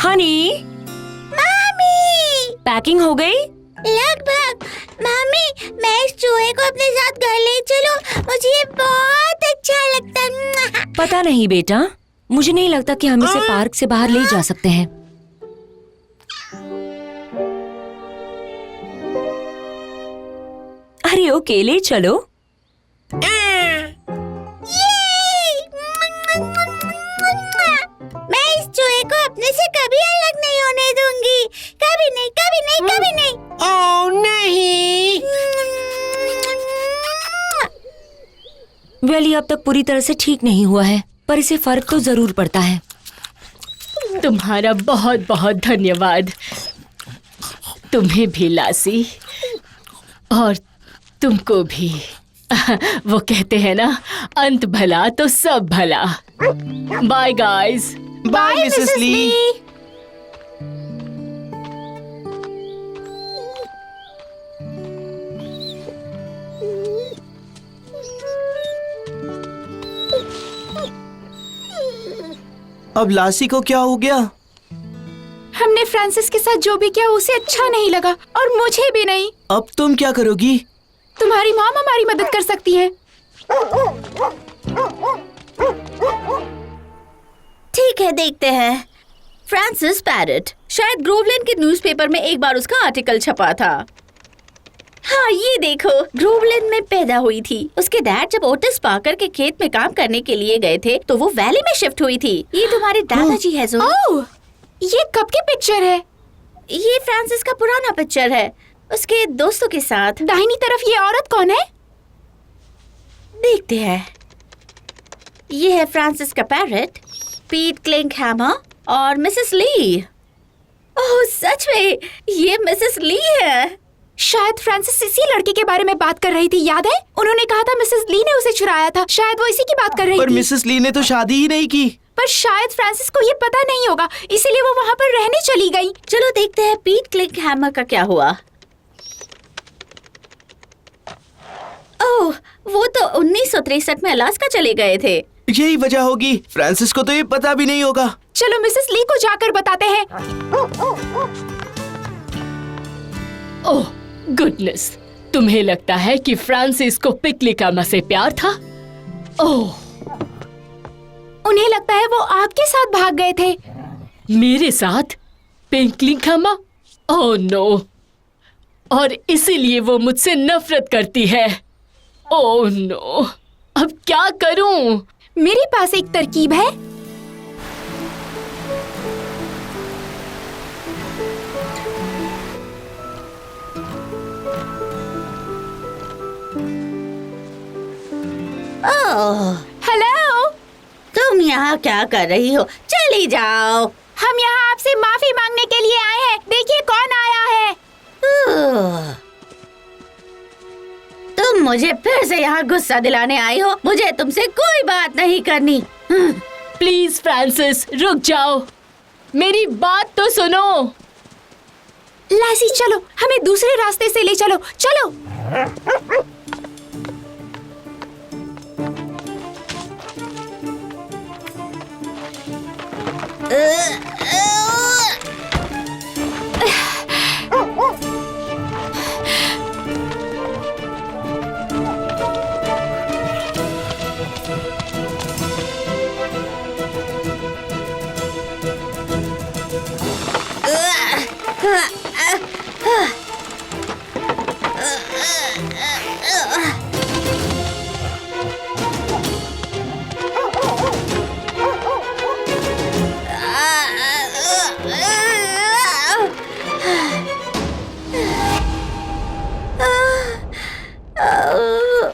S4: हनी,
S5: मामी,
S4: पैकिंग हो गई?
S5: लगभग। मामी, मैं इस चूहे को अपने साथ घर ले चलो, मुझे ये बहुत अच्छा लगता है।
S4: पता नहीं बेटा, मुझे नहीं लगता कि हम इसे पार्क से बाहर ले जा सकते हैं। अरे ओके, ले चलो।
S5: मैं इस चूहे को अपने से कभी अलग नहीं होने दूंगी। कभी नहीं, कभी नहीं, कभी नहीं।
S6: ओह नहीं।
S4: वेली अब तक पूरी तरह से ठीक नहीं हुआ है, पर इसे फर्क तो जरूर पड़ता है।
S8: तुम्हारा बहुत बहुत धन्यवाद। तुम्हें भी लासी, और तुमको भी। वो कहते हैं ना, अंत भला तो सब भला। Bye guys.
S2: Bye Mrs Lee. अब लासी को क्या हो गया?
S5: हमने फ्रांसिस के साथ जो भी किया उसे अच्छा नहीं लगा, और मुझे भी नहीं।
S2: अब तुम क्या करोगी?
S5: तुम्हारी मॉम हमारी मदद कर सकती है।
S1: ठीक है, देखते हैं। फ्रांसिस पैरेट, शायद ग्रोवलैंड के न्यूज़पेपर में एक बार उसका आर्टिकल छपा था। हाँ, ये देखो, ग्रोवलैंड में पैदा हुई थी। उसके डैड जब ओटिस पार्कर के खेत में काम करने के लिए गए थे तो वो वैली में शिफ्ट हुई थी। ये तुम्हारे दादाजी है जो।
S5: ओह, ये कब की पिक्चर है?
S1: ये फ्रांसिस का पुराना पिक्चर है, उसके दोस्तों के साथ।
S5: दाहिनी तरफ ये औरत कौन है?
S1: देखते हैं। ये है फ्रांसिस का पैरेट, पीट क्लिंगहैमर और मिसेस ली। ओह, सच में ये मिसेस ली है।
S5: शायद फ्रांसिस इसी लड़के के बारे में बात कर रही थी, याद है? उन्होंने कहा था मिसेस ली ने उसे चुराया था। शायद वो इसी की बात कर रही
S2: पर
S5: थी।
S2: मिसेस ली ने तो शादी ही नहीं की।
S5: पर शायद फ्रांसिस को ये पता नहीं होगा, इसीलिए वो वहाँ पर रहने चली गई।
S1: चलो देखते हैं पीट क्लिंगहैमर का क्या हुआ। ओह, वो तो 1963 में अलास्का चले गए थे।
S2: यही वजह होगी। फ्रांसिस को तो ये पता भी नहीं होगा।
S5: चलो मिसेस ली को जाकर बताते हैं।
S8: ओह गुडनेस, तुम्हें लगता है कि फ्रांसिस को पिकलिकामा से प्यार था? ओह,
S5: उन्हें लगता है वो आपके साथ भाग गए थे।
S8: मेरे साथ? पिकलिकामा? ओह नो, और इसीलिए वो मुझसे नफरत करती है। ओह नो, अब क्या करूं?
S5: मेरे पास एक तरकीब है। हेलो,
S1: तुम यहाँ क्या कर रही हो? चली जाओ।
S5: हम यहाँ आपसे माफी मांगने के लिए आए हैं। देखिए कौन आया है।
S1: तुम मुझे फिर से यहाँ गुस्सा दिलाने आई हो। मुझे तुमसे कोई बात नहीं करनी।
S8: प्लीज फ्रांसिस, रुक जाओ, मेरी बात तो सुनो।
S5: लासी चलो, हमें दूसरे रास्ते से ले चलो। चलो।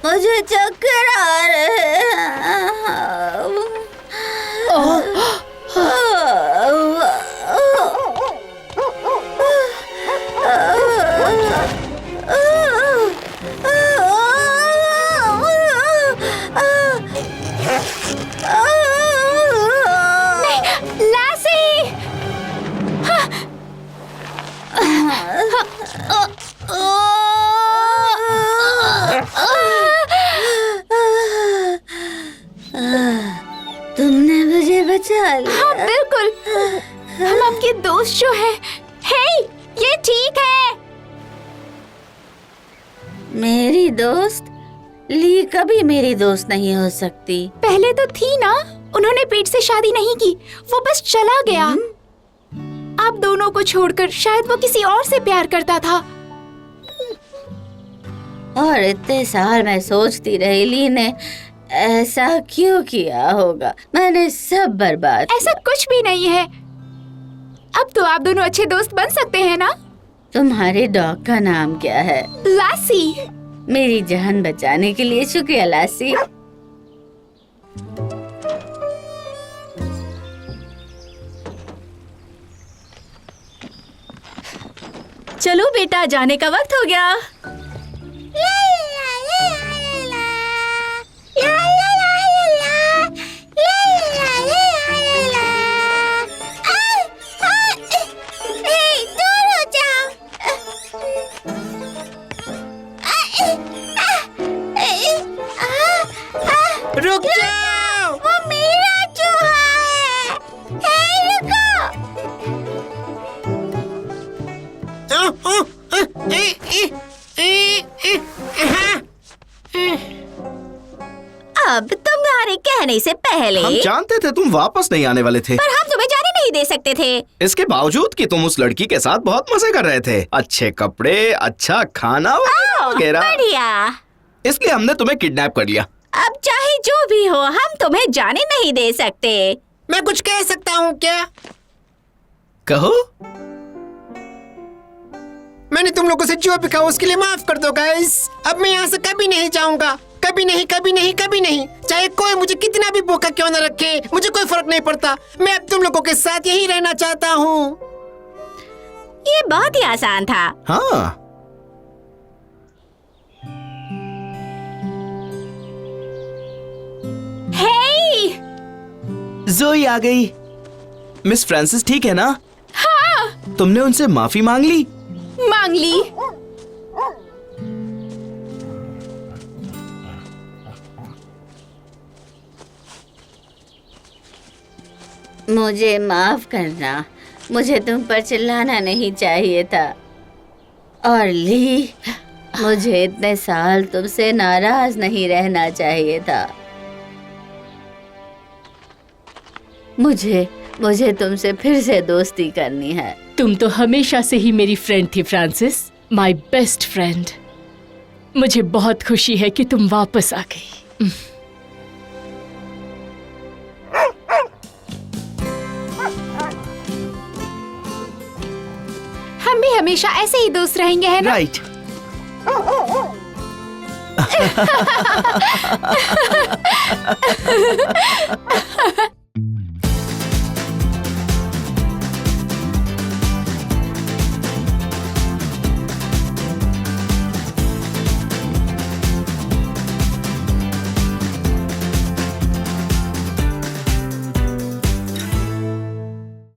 S1: मुझे चक्कर आ रहे तुमने मुझे बचा लिया।
S5: हाँ बिल्कुल, हम आपके दोस्त जो हैं। हे, ये ठीक है।
S1: मेरी दोस्त? ली कभी मेरी दोस्त नहीं हो सकती।
S5: पहले तो थी ना। उन्होंने पेट से शादी नहीं की, वो बस चला गया। आप दोनों को छोड़कर शायद वो किसी और से प्यार करता था।
S1: और इतने साल मैं सोचती रही ली ने ऐसा क्यों किया होगा। मैंने सब बर्बाद।
S5: ऐसा कुछ भी नहीं है। अब तो आप दोनों अच्छे दोस्त बन सकते हैं ना।
S1: तुम्हारे डॉग का नाम क्या है?
S5: लासी।
S1: मेरी जान बचाने के लिए शुक्रिया लासी। चलो बेटा, जाने का वक्त हो गया।
S6: रुक जाओ।
S1: वो मेरा चूहा है। हे, रुको। अब तुम्हारे कहने से पहले
S2: हम जानते थे तुम वापस नहीं आने वाले थे,
S1: पर हम तुम्हें जाने नहीं दे सकते थे।
S2: इसके बावजूद कि तुम उस लड़की के साथ बहुत मजे कर रहे थे। अच्छे कपड़े, अच्छा खाना वगैरह।
S1: बढ़िया।
S2: इसलिए हमने तुम्हें किडनैप कर लिया।
S1: अब चाहे जो भी हो, हम तुम्हें जाने नहीं दे सकते।
S6: मैं कुछ कह सकता हूँ क्या?
S2: कहो।
S6: मैंने तुम लोगों से जो भी कहा उसके लिए माफ कर दो गाइस। अब मैं यहाँ से कभी नहीं जाऊंगा। कभी नहीं, कभी नहीं, कभी नहीं। चाहे कोई मुझे कितना भी भूखा क्यों न रखे, मुझे कोई फर्क नहीं पड़ता। मैं अब तुम लोगों के साथ यही रहना चाहता हूँ।
S1: ये बहुत ही आसान था।
S2: हाँ,
S5: हे,
S2: जोई आ गई। मिस फ्रांसिस ठीक है ना?
S5: हाँ,
S2: तुमने उनसे माफी मांग ली?
S5: मांग ली।
S1: मुझे माफ करना। मुझे तुम पर चिल्लाना नहीं चाहिए था। और ली, मुझे इतने साल तुमसे नाराज नहीं रहना चाहिए था। मुझे तुमसे फिर से दोस्ती करनी है।
S8: तुम तो हमेशा से ही मेरी फ्रेंड थी फ्रांसिस, माय बेस्ट फ्रेंड। मुझे बहुत खुशी है कि तुम वापस आ गई।
S5: हम भी हमेशा ऐसे ही दोस्त रहेंगे, है ना?
S2: राइट।